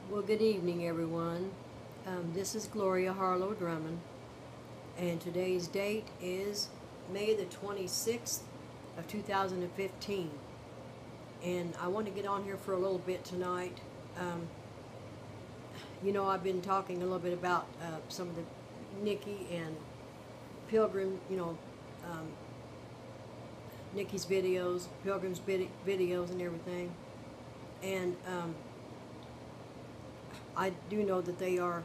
Well, good evening, everyone. This is Gloria Harlow Drummond, and today's date is May the 26th of 2015. And I want to get on here for a little bit tonight. I've been talking a little bit about some of the Nikki and Pilgrim, Nikki's videos, Pilgrim's videos and everything. And I do know that they are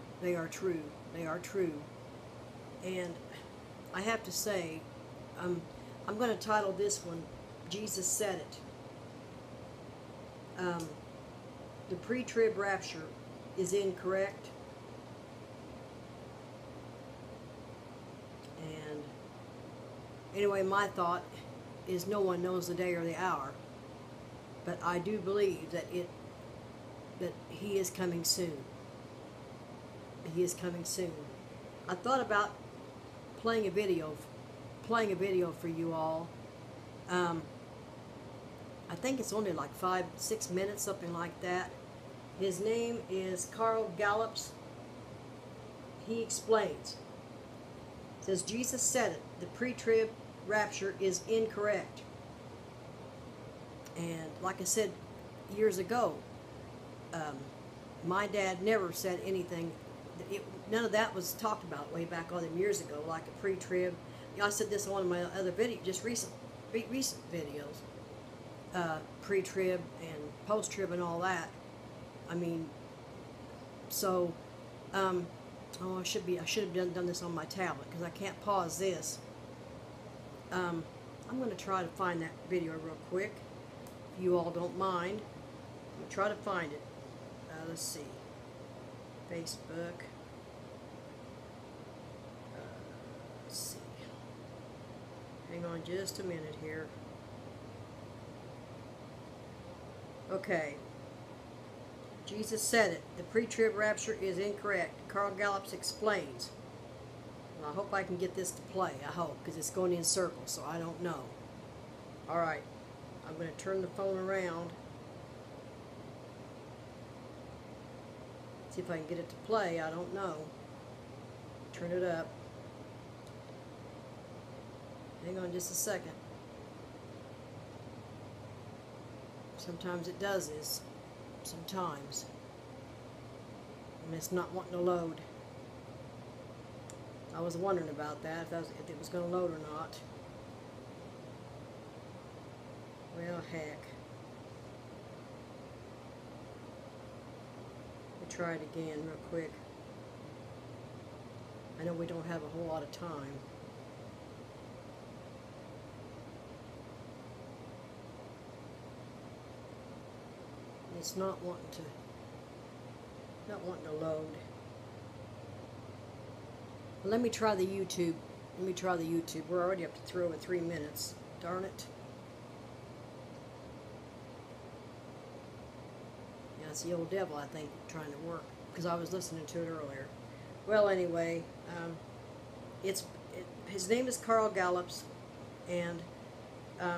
true. They are true. And I have to say, I'm going to title this one, Jesus Said It. The pre-trib rapture is incorrect. And anyway, my thought is no one knows the day or the hour. But I do believe that he is coming soon. He is coming soon. I thought about playing a video for you all. I think it's only like 5-6 minutes, something like that. His name is Carl Gallups. He explains. It says, Jesus said it. The pre-trib rapture is incorrect. And like I said years ago, my dad never said anything. None of that was talked about way back all them years ago, like a pre-trib. I said this on one of my other videos, just recent videos, pre-trib and post-trib and all that. I mean, so, I should have done this on my tablet because I can't pause this. I'm going to try to find that video real quick, if you all don't mind. I'm going to try to find it. Let's see. Facebook. Let's see. Hang on just a minute here. Okay. Jesus said it. The pre-trib rapture is incorrect. Carl Gallups explains. And I hope I can get this to play. I hope, because it's going in circles, so I don't know. Alright. I'm going to turn the phone around. See if I can get it to play. I don't know. Turn it up. Hang on just a second. Sometimes it does this. Sometimes. And it's not wanting to load. I was wondering about that, if it was going to load or not. Well, heck. Try it again real quick. I know we don't have a whole lot of time. It's not wanting to load. Let me try the YouTube. We're already up to over 3 minutes. Darn it. It's the old devil, I think, trying to work, because I was listening to it earlier. Well, anyway, his name is Carl Gallups, and you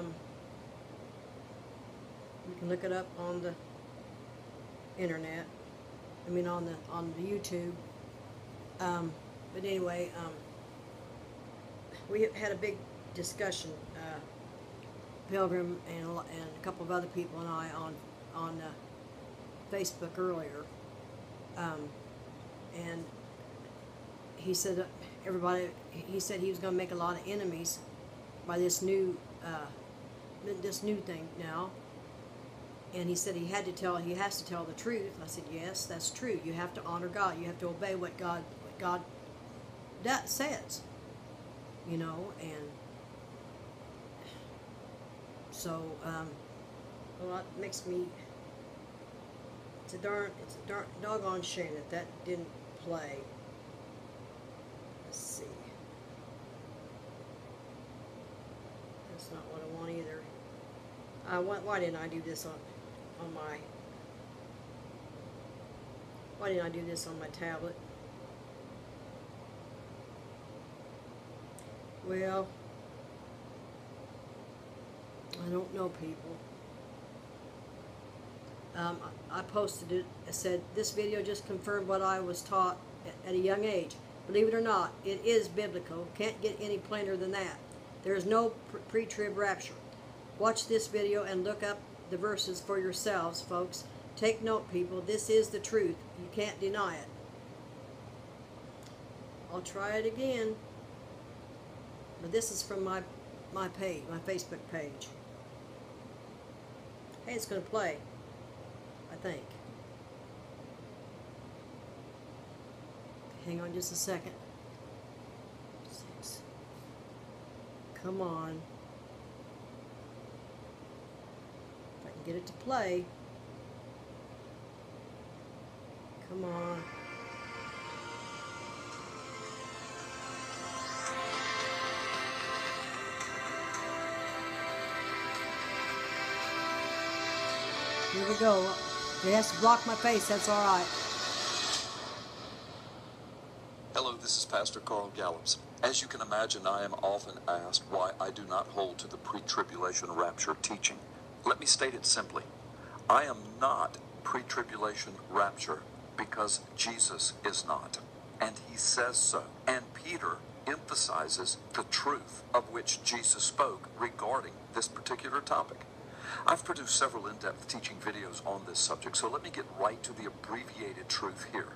can look it up on the internet. I mean, on the YouTube. But anyway, we had a big discussion, Pilgrim and a couple of other people and I on Facebook earlier, and he said he said he was going to make a lot of enemies by this new thing now, and he said he has to tell the truth. I said, yes, that's true. You have to honor God. You have to obey what God that says, and so well, it makes me. It's a doggone shame that didn't play. Let's see. That's not what I want either. Why didn't I do this on my? Why didn't I do this on my tablet? Well, I don't know, people. I posted it. I said, this video just confirmed what I was taught at a young age. Believe it or not, it is biblical. Can't get any plainer than that. There is no pre-trib rapture. Watch this video and look up the verses for yourselves, folks. Take note, people. This is the truth. You can't deny it. I'll try it again. But this is from my page, my Facebook page. Hey, it's going to play, I think. Hang on just a second. 6. Come on. If I can get it to play. Come on. Here we go. It has to block my face, that's alright. Hello, this is Pastor Carl Gallops. As you can imagine, I am often asked why I do not hold to the pre-tribulation rapture teaching. Let me state it simply. I am not pre-tribulation rapture because Jesus is not. And he says so. And Peter emphasizes the truth of which Jesus spoke regarding this particular topic. I've produced several in-depth teaching videos on this subject, so let me get right to the abbreviated truth here.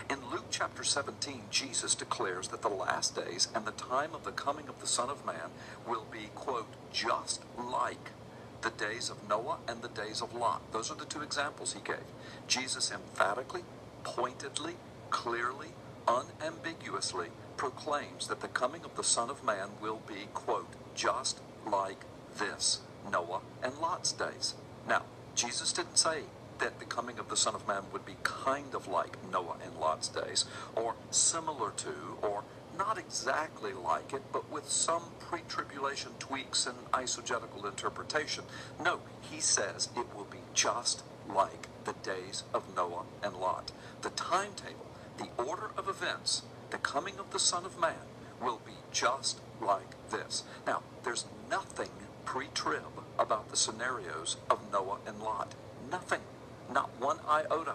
In Luke chapter 17, Jesus declares that the last days and the time of the coming of the Son of Man will be, quote, just like the days of Noah and the days of Lot. Those are the two examples he gave. Jesus emphatically, pointedly, clearly, unambiguously proclaims that the coming of the Son of Man will be, quote, just like this, Noah and Lot's days. Now, Jesus didn't say that the coming of the Son of Man would be kind of like Noah and Lot's days, or similar to, or not exactly like it, but with some pre-tribulation tweaks and eisegetical interpretation. No, he says it will be just like the days of Noah and Lot. The timetable, the order of events, the coming of the Son of Man will be just like this. Now, there's nothing pre-trib about the scenarios of Noah and Lot. Nothing. Not one iota.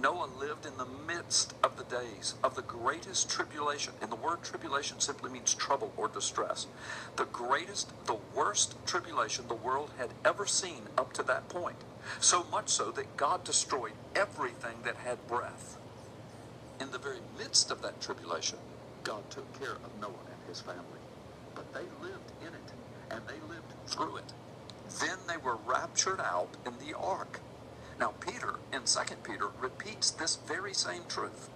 Noah lived in the midst of the days of the greatest tribulation. And the word tribulation simply means trouble or distress. The greatest, the worst tribulation the world had ever seen up to that point. So much so that God destroyed everything that had breath. In the very midst of that tribulation, God took care of Noah and his family. But they lived in it, and they lived through it. Then they were raptured out in the ark. Now, Peter, in 2 Peter, repeats this very same truth.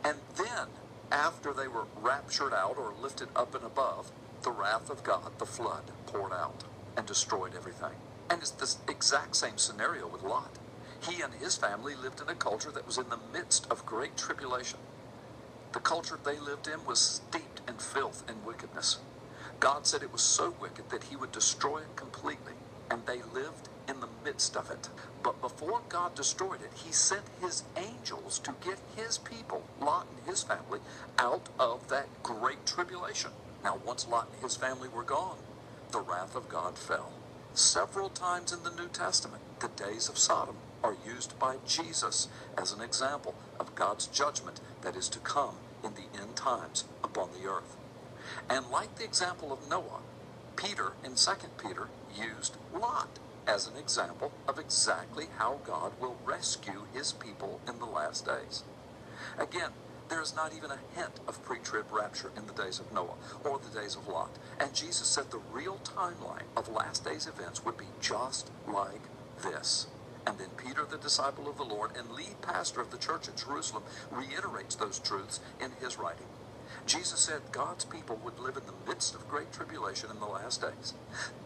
And then, after they were raptured out or lifted up and above, the wrath of God, the flood, poured out and destroyed everything. And it's this exact same scenario with Lot. He and his family lived in a culture that was in the midst of great tribulation. The culture they lived in was steeped in filth and wickedness. God said it was so wicked that he would destroy it completely, and they lived in the midst of it. But before God destroyed it, he sent his angels to get his people, Lot and his family, out of that great tribulation. Now, once Lot and his family were gone, the wrath of God fell. Several times in the New Testament, the days of Sodom are used by Jesus as an example of God's judgment that is to come in the end times upon the earth. And like the example of Noah, Peter in 2 Peter used Lot as an example of exactly how God will rescue his people in the last days. Again, there is not even a hint of pre-trib rapture in the days of Noah or the days of Lot. And Jesus said the real timeline of last days events would be just like this. And then Peter, the disciple of the Lord and lead pastor of the church at Jerusalem, reiterates those truths in his writing. Jesus said God's people would live in the midst of great tribulation in the last days.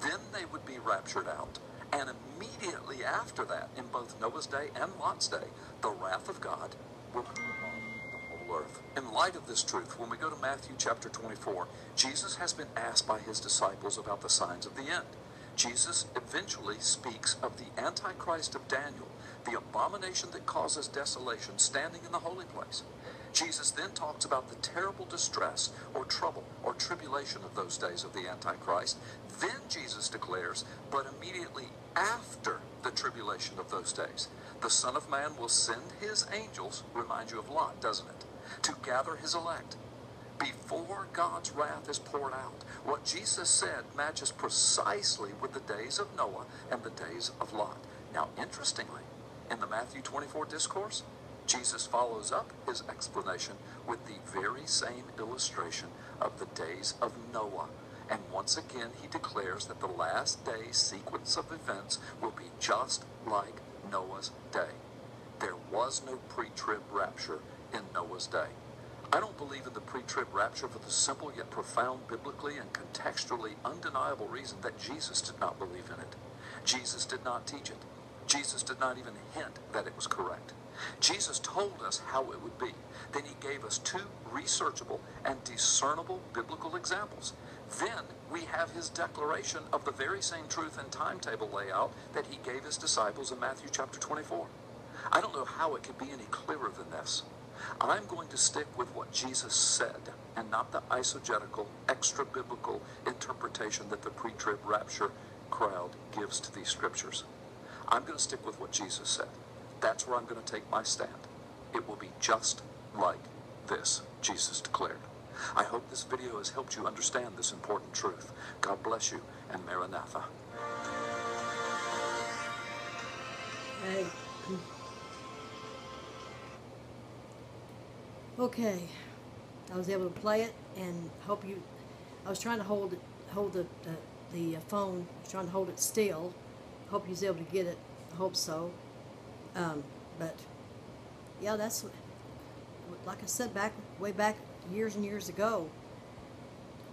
Then they would be raptured out. And immediately after that, in both Noah's day and Lot's day, the wrath of God will come upon the whole earth. In light of this truth, when we go to Matthew chapter 24, Jesus has been asked by his disciples about the signs of the end. Jesus eventually speaks of the Antichrist of Daniel, the abomination that causes desolation, standing in the holy place. Jesus then talks about the terrible distress or trouble or tribulation of those days of the Antichrist. Then Jesus declares, but immediately after the tribulation of those days. The Son of Man will send his angels, remind you of Lot, doesn't it, to gather his elect before God's wrath is poured out. What Jesus said matches precisely with the days of Noah and the days of Lot. Now, interestingly, in the Matthew 24 discourse, Jesus follows up his explanation with the very same illustration of the days of Noah. And once again, he declares that the last day sequence of events will be just like Noah's day. There was no pre-trib rapture in Noah's day. I don't believe in the pre-trib rapture for the simple yet profound biblically and contextually undeniable reason that Jesus did not believe in it. Jesus did not teach it. Jesus did not even hint that it was correct. Jesus told us how it would be. Then he gave us two researchable and discernible biblical examples. Then we have his declaration of the very same truth and timetable layout that he gave his disciples in Matthew chapter 24. I don't know how it could be any clearer than this. I'm going to stick with what Jesus said and not the eisegetical, extra-biblical interpretation that the pre-trib rapture crowd gives to these scriptures. I'm going to stick with what Jesus said. That's where I'm going to take my stand. It will be just like this, Jesus declared. I hope this video has helped you understand this important truth. God bless you, and Maranatha. Hey. Okay, I was able to play it, and hope you. I was trying to hold the phone. I was trying to hold it still. Hope you was able to get it. I hope so. But yeah, that's like I said way back years and years ago.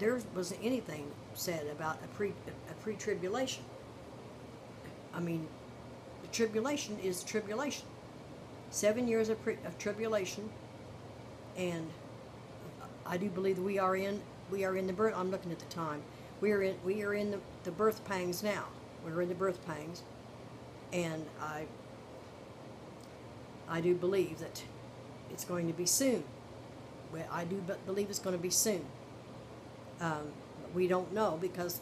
There wasn't anything said about a pre-tribulation. I mean, the tribulation is tribulation. 7 years of tribulation. And I do believe that we are in the birth. I'm looking at the time. We are in the birth pangs now. We're in the birth pangs, and I do believe that it's going to be soon. Well, I do believe it's going to be soon. We don't know because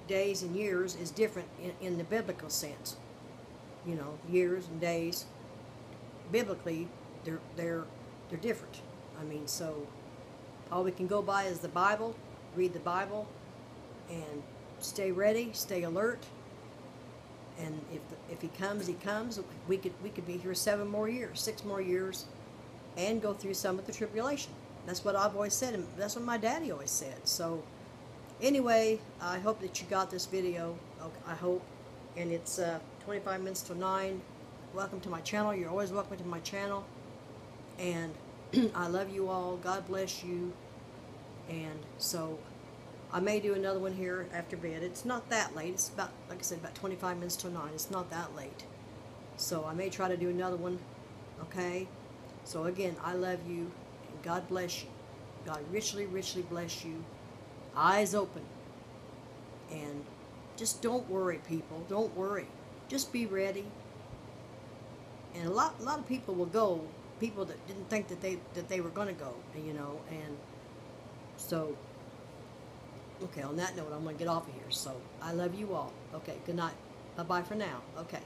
days and years is different in the biblical sense. You know, years and days. Biblically, they're different. I mean, so all we can go by is the Bible, read the Bible, and stay ready, stay alert. And if he comes, he comes. We could be here 7 more years, 6 more years, and go through some of the tribulation. That's what I've always said, and that's what my daddy always said. So anyway, I hope that you got this video. I hope, and it's 25 minutes to 9. Welcome to my channel. You're always welcome to my channel. And I love you all. God bless you. And so I may do another one here after bed. It's not that late. It's about, like I said, about 25 minutes till 9. It's not that late. So I may try to do another one. Okay? So again, I love you. And God bless you. God richly, richly bless you. Eyes open. And just don't worry, people. Don't worry. Just be ready. And a lot of people will go. People that didn't think that they were going to go, you know, and so, okay, on that note, I'm going to get off of here. So, I love you all. Okay, good night. Bye-bye for now. Okay.